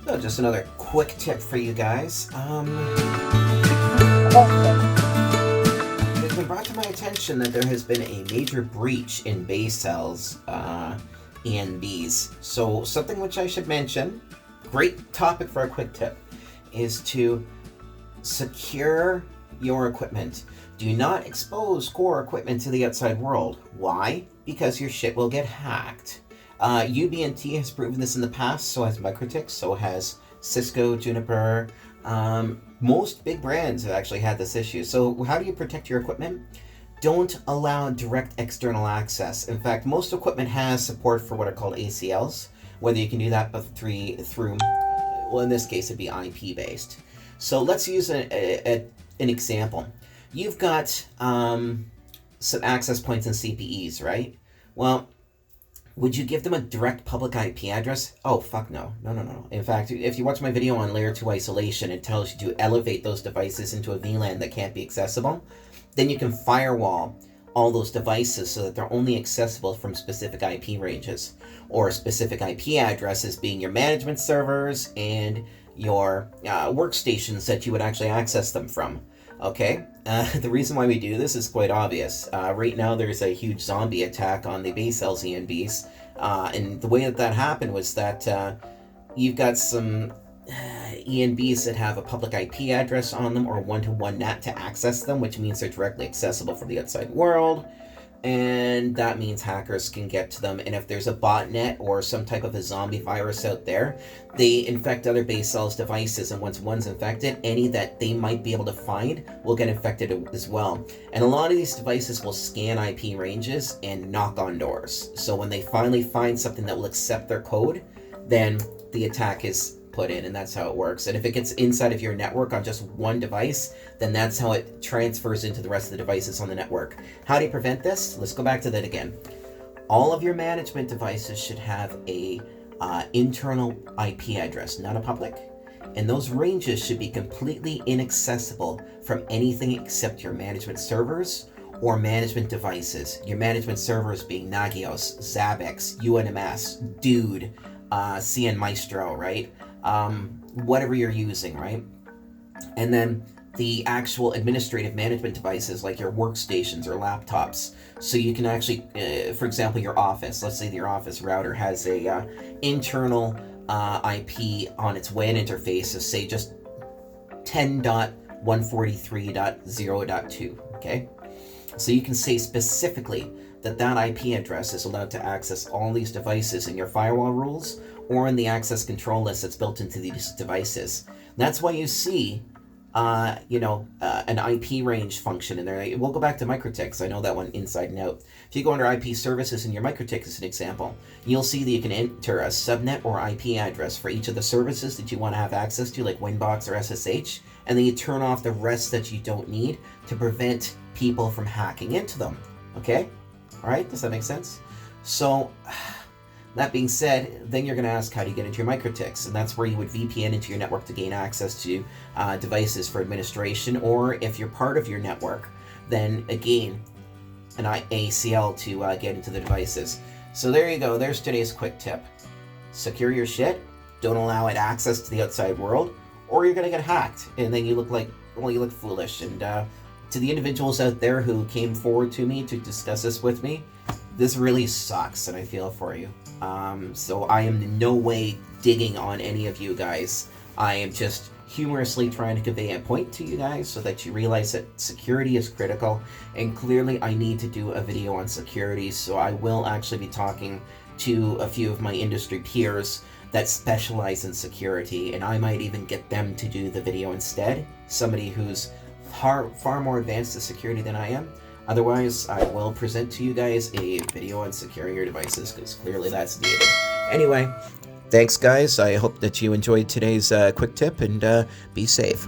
So just another quick tip for you guys. It's been brought to my attention that there has been a major breach in base cells ENBs. So something which I should mention, great topic for a quick tip, is to secure your equipment. Do not expose core equipment to the outside world. Why? Because your shit will get hacked. UB&T has proven this in the past, so has Microtix, so has Cisco, Juniper. Most big brands have actually had this issue. So how do you protect your equipment? Don't allow direct external access. In fact, most equipment has support for what are called ACLs, whether you can do that through, well, in this case, it'd be IP based. So let's use an example. You've got some access points and CPEs, right? Well, would you give them a direct public IP address? Oh, fuck no. No. In fact, if you watch my video on layer 2 isolation, it tells you to elevate those devices into a VLAN that can't be accessible. Then you can firewall all those devices so that they're only accessible from specific IP ranges, or specific IP addresses being your management servers and your workstations that you would actually access them from. Okay, the reason why we do this is quite obvious. Right now there's a huge zombie attack on the base cells ENBs, and the way that happened was that you've got some ENBs that have a public IP address on them or one-to-one NAT to access them, which means they're directly accessible from the outside world, and that means hackers can get to them. And if there's a botnet or some type of a zombie virus out there, they infect other base cells devices, and once one's infected, any that they might be able to find will get infected as well. And a lot of these devices will scan IP ranges and knock on doors. So when they finally find something that will accept their code, then the attack is put in, and that's how it works. And if it gets inside of your network on just one device, then that's how it transfers into the rest of the devices on the network. How do you prevent this? Let's go back to that again. All of your management devices should have a internal IP address, not a public, and those ranges should be completely inaccessible from anything except your management servers or management devices. Your management servers being Nagios, Zabbix, UNMS, Dude, CN Maestro, right? Whatever you're using, right? And then the actual administrative management devices like your workstations or laptops. So you can actually, for example, your office, let's say your office router has a internal IP on its WAN interface, so say just 10.143.0.2, okay? So you can say specifically that that IP address is allowed to access all these devices in your firewall rules or in the access control list that's built into these devices. That's why you see, an IP range function in there. We'll go back to Microtix. I know that one inside and out. If you go under IP services in your Microtix as an example, you'll see that you can enter a subnet or IP address for each of the services that you want to have access to, like Winbox or SSH, and then you turn off the rest that you don't need to prevent people from hacking into them. Okay? All right, does that make sense? So, that being said, then you're going to ask, how do you get into your Microtix? And that's where you would VPN into your network to gain access to devices for administration, or if you're part of your network, then again, an ACL to get into the devices. So there you go, there's today's quick tip. Secure your shit, don't allow it access to the outside world, or you're going to get hacked, and then you look like, well, you look foolish. And to the individuals out there who came forward to me to discuss this with me, this really sucks, and I feel for you. So I am in no way digging on any of you guys. I am just humorously trying to convey a point to you guys so that you realize that security is critical, and clearly I need to do a video on security, so I will actually be talking to a few of my industry peers that specialize in security, and I might even get them to do the video instead, somebody who's far more advanced in security than I am. Otherwise, I will present to you guys a video on securing your devices, because clearly that's needed. Anyway, thanks guys. I hope that you enjoyed today's quick tip, and be safe.